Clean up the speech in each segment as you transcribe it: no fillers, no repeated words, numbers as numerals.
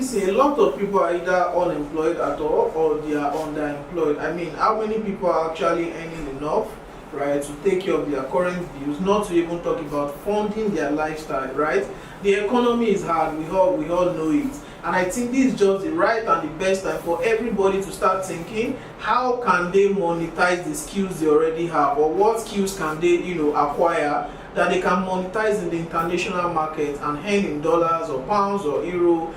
see, a lot of people are either unemployed at all or they are underemployed. I mean, how many people are actually earning enough, right, to take care of their current bills, not to even talk about funding their lifestyle, right? The economy is hard, we all know it. And I think this is just the right and the best time for everybody to start thinking, how can they monetize the skills they already have, or what skills can they, acquire that they can monetize in the international market and earn in dollars or pounds or euro,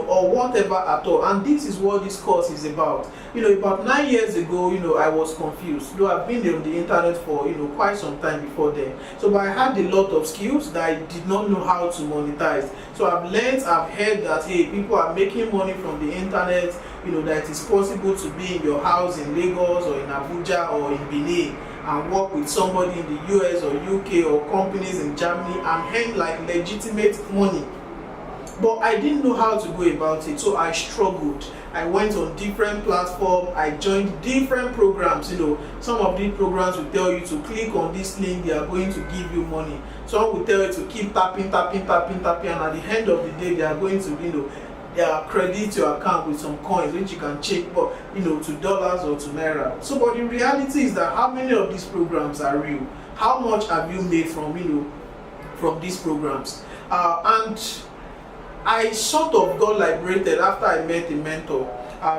or whatever at all. And this is what this course is about. About 9 years ago, I was confused. Though I've been on the internet for, quite some time before then. So, but I had a lot of skills that I did not know how to monetize. So I've heard that, hey, people are making money from the internet, that it is possible to be in your house in Lagos or in Abuja or in Benin and work with somebody in the US or UK or companies in Germany and earn like legitimate money. But I didn't know how to go about it, so I struggled. I went on different platforms, I joined different programs. Some of these programs will tell you to click on this link, they are going to give you money. Some will tell you to keep tapping, and at the end of the day, they are going to, credit your account with some coins which you can change, to dollars or to naira. So, but the reality is that how many of these programs are real? How much have you made from these programs? And I sort of got liberated after I met a mentor.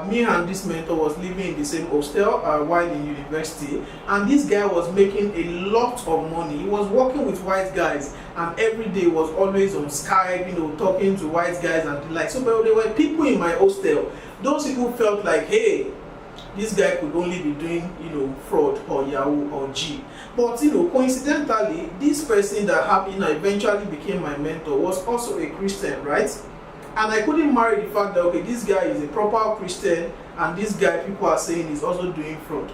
Me and this mentor was living in the same hostel while in university, and this guy was making a lot of money. He was working with white guys, and every day was always on Skype, talking to white guys and the like. So, but there were people in my hostel. Those people felt like, hey, this guy could only be doing, fraud or Yahoo or G. But, coincidentally, this person that eventually became my mentor was also a Christian, right? And I couldn't marry the fact that, okay, this guy is a proper Christian and this guy, people are saying, is also doing fraud,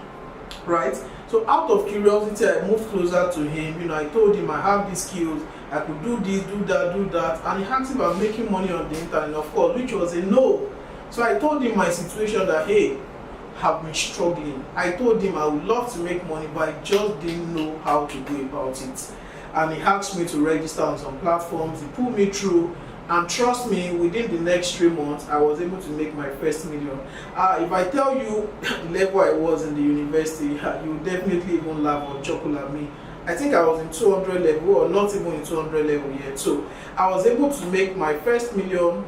right? So out of curiosity, I moved closer to him. I told him I have these skills, I could do this, do that. And he asked about making money on the internet, of course, which was a no. So I told him my situation that, hey, have been struggling. I told him I would love to make money, but I just didn't know how to go about it. And he asked me to register on some platforms. He put me through. And trust me, within the next 3 months, I was able to make my first million. If I tell you the level I was in the university, you would definitely even laugh or chuckle at me. I think I was in 200 level, or not even in 200 level yet. So I was able to make my first million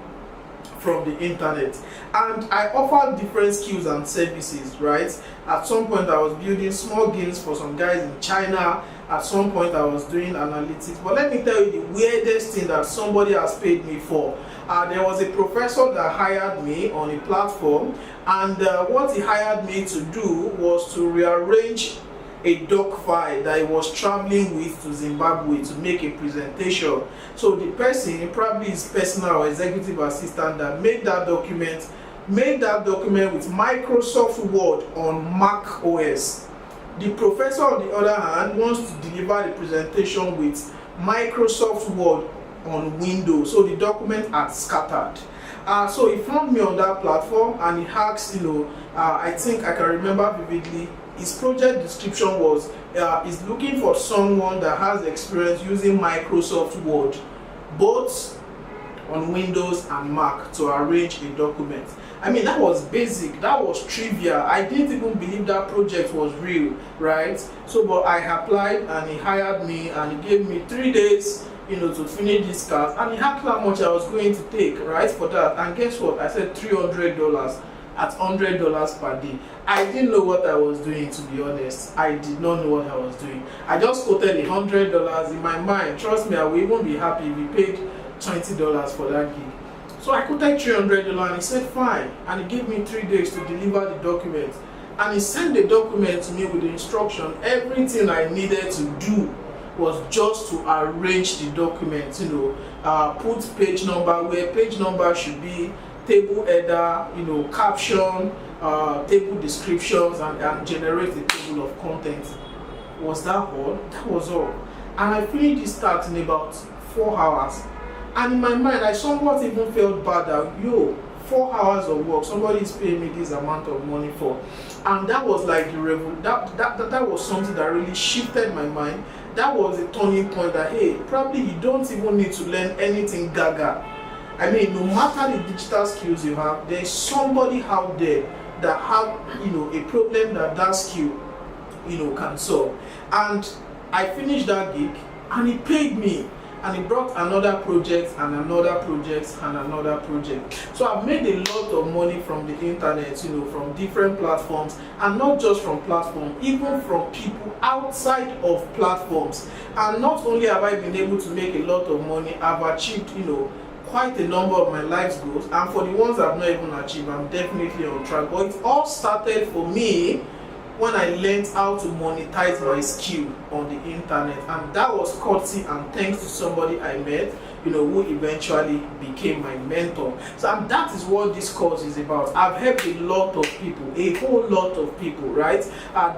from the internet, and I offered different skills and services, right? At some point I was building small games for some guys in China. At some point I was doing analytics. But let me tell you the weirdest thing that somebody has paid me for. There was a professor that hired me on a platform, and what he hired me to do was to rearrange a doc file that he was traveling with to Zimbabwe to make a presentation. So the person, probably his personal or executive assistant that made that document with Microsoft Word on Mac OS. The professor, on the other hand, wants to deliver the presentation with Microsoft Word on Windows. So the document had scattered. So he found me on that platform and he asked, I think I can remember vividly, his project description was, he's looking for someone that has experience using Microsoft Word, both on Windows and Mac, to arrange a document. I mean, that was basic, that was trivial. I didn't even believe that project was real, right? So, but I applied and he hired me and he gave me 3 days, to finish this class, and he asked how much I was going to take, right, for that. And guess what? I said $300 at $100 per day. I didn't know what I was doing, to be honest. I did not know what I was doing. I just quoted $100 in my mind. Trust me, I will even be happy if he paid $20 for that gig. So I quoted $300 and he said fine, and he gave me 3 days to deliver the document. And he sent the document to me with the instruction. Everything I needed to do was just to arrange the document, put page number where page number should be, table header, caption, table descriptions, and generate a table of content. Was that all? That was all. And I finished this task in about 4 hours. And in my mind, I somewhat even felt bad that, 4 hours of work, somebody is paying me this amount of money for. And that was like that was something that really shifted my mind. That was a turning point that, hey, probably you don't even need to learn anything gaga. I mean, no matter the digital skills you have, there's somebody out there that have, a problem that skill, can solve. And I finished that gig, and he paid me, and he brought another project and another project and another project. So I've made a lot of money from the internet, from different platforms, and not just from platforms, even from people outside of platforms. And not only have I been able to make a lot of money, I've achieved, quite a number of my life's goals. And for the ones I've not even achieved, I'm definitely on track. But it all started for me when I learned how to monetize my skill on the internet, and that was courtesy and thanks to somebody I met, who eventually became my mentor. So, and that is what this course is about. I've helped a lot of people, a whole lot of people, right?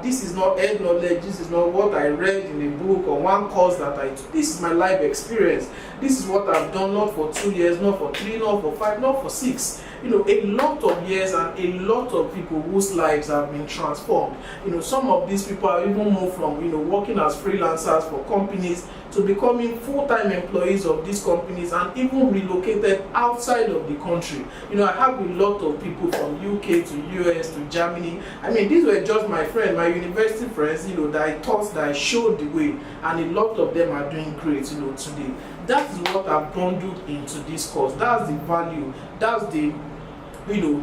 This is not head knowledge, this is not what I read in a book or one course that I took. This is my life experience. This is what I've done, not for 2 years, not for 3, not for 5, not for 6. A lot of years and a lot of people whose lives have been transformed. Some of these people have even moved from, working as freelancers for companies to becoming full-time employees of these companies, and even relocated outside of the country. I have a lot of people from UK to US to Germany. I mean, these were just my friends, my university friends, that I taught, that I showed the way, and a lot of them are doing great, today. That is what I've bundled into this course. That's the value, that's the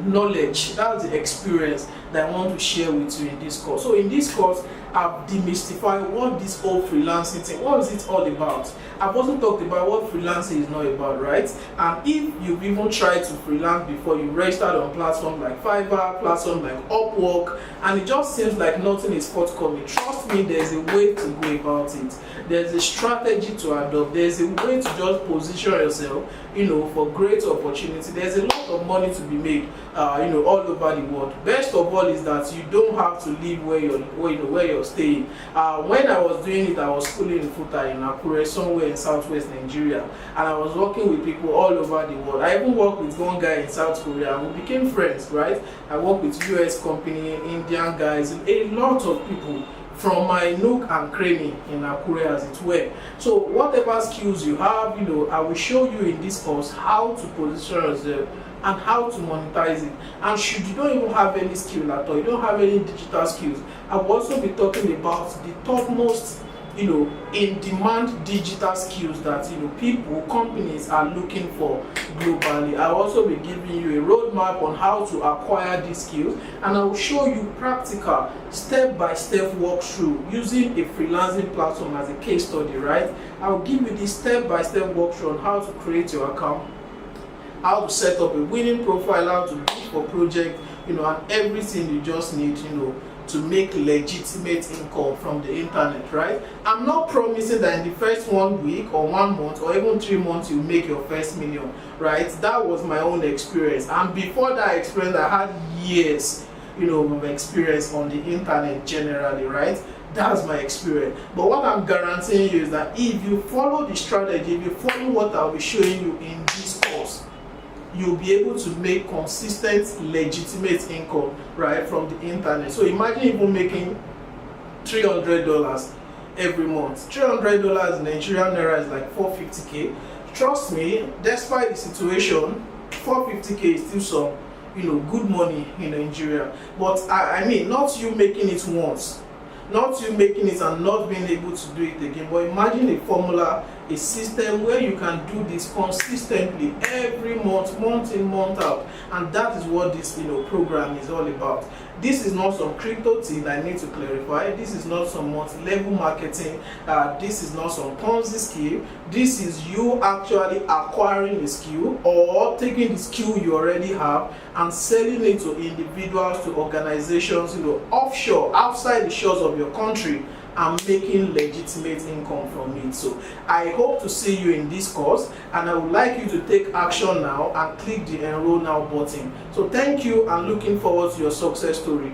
knowledge, that's the experience that I want to share with you in this course. So in this course, I've demystified what this whole freelancing thing, what is it all about. I've also talked about what freelancing is not about, right? And if you've even tried to freelance before, you registered on platforms like Fiverr, platforms like Upwork, and it just seems like nothing is forthcoming, trust me, there's a way to go about it. There's a strategy to adopt. There's a way to just position yourself, for great opportunity. There's a lot of money to be made, all over the world. Best of all is that you don't have to live where you're staying. When I was doing it, I was schooling in Futa in Akure, somewhere in southwest Nigeria, and I was working with people all over the world. I even worked with one guy in South Korea, and we became friends, right? I worked with US company, Indian guys, a lot of people from my nook and cranny in Akure, as it were. So whatever skills you have, I will show you in this course how to position yourself and how to monetize it. And should you don't even have any skill at all, you don't have any digital skills, I will also be talking about the topmost in demand digital skills that people, companies are looking for globally. I'll also be giving you a roadmap on how to acquire these skills, and I will show you practical step-by-step walkthrough using a freelancing platform as a case study, right? I'll give you this step-by-step walkthrough on how to create your account, how to set up a winning profile, how to bid for project, and everything you just need, to make legitimate income from the internet, right? I'm not promising that in the first 1 week or 1 month or even 3 months you make your first million, right? That was my own experience, and before that experience I had years, of experience on the internet generally, right? That's my experience. But what I'm guaranteeing you is that if you follow the strategy, if you follow what I'll be showing you in this course, you'll be able to make consistent, legitimate income, right, from the internet. So imagine even making $300 every month. $300 in Nigerian naira is like 450k. Trust me, despite the situation, 450k is still some, good money in Nigeria. But I mean, not you making it once, not you making it and not being able to do it again, but imagine a formula, a system where you can do this consistently every month, month in, month out. And that is what this program is all about. This is not some crypto thing, I need to clarify. This is not some multi-level marketing. This is not some Ponzi scheme. This is you actually acquiring a skill or taking the skill you already have and selling it to individuals, to organizations, offshore, outside the shores of your country, and making legitimate income from it. So I hope to see you in this course, and I would like you to take action now and click the enroll now button. So thank you, and looking forward to your success story.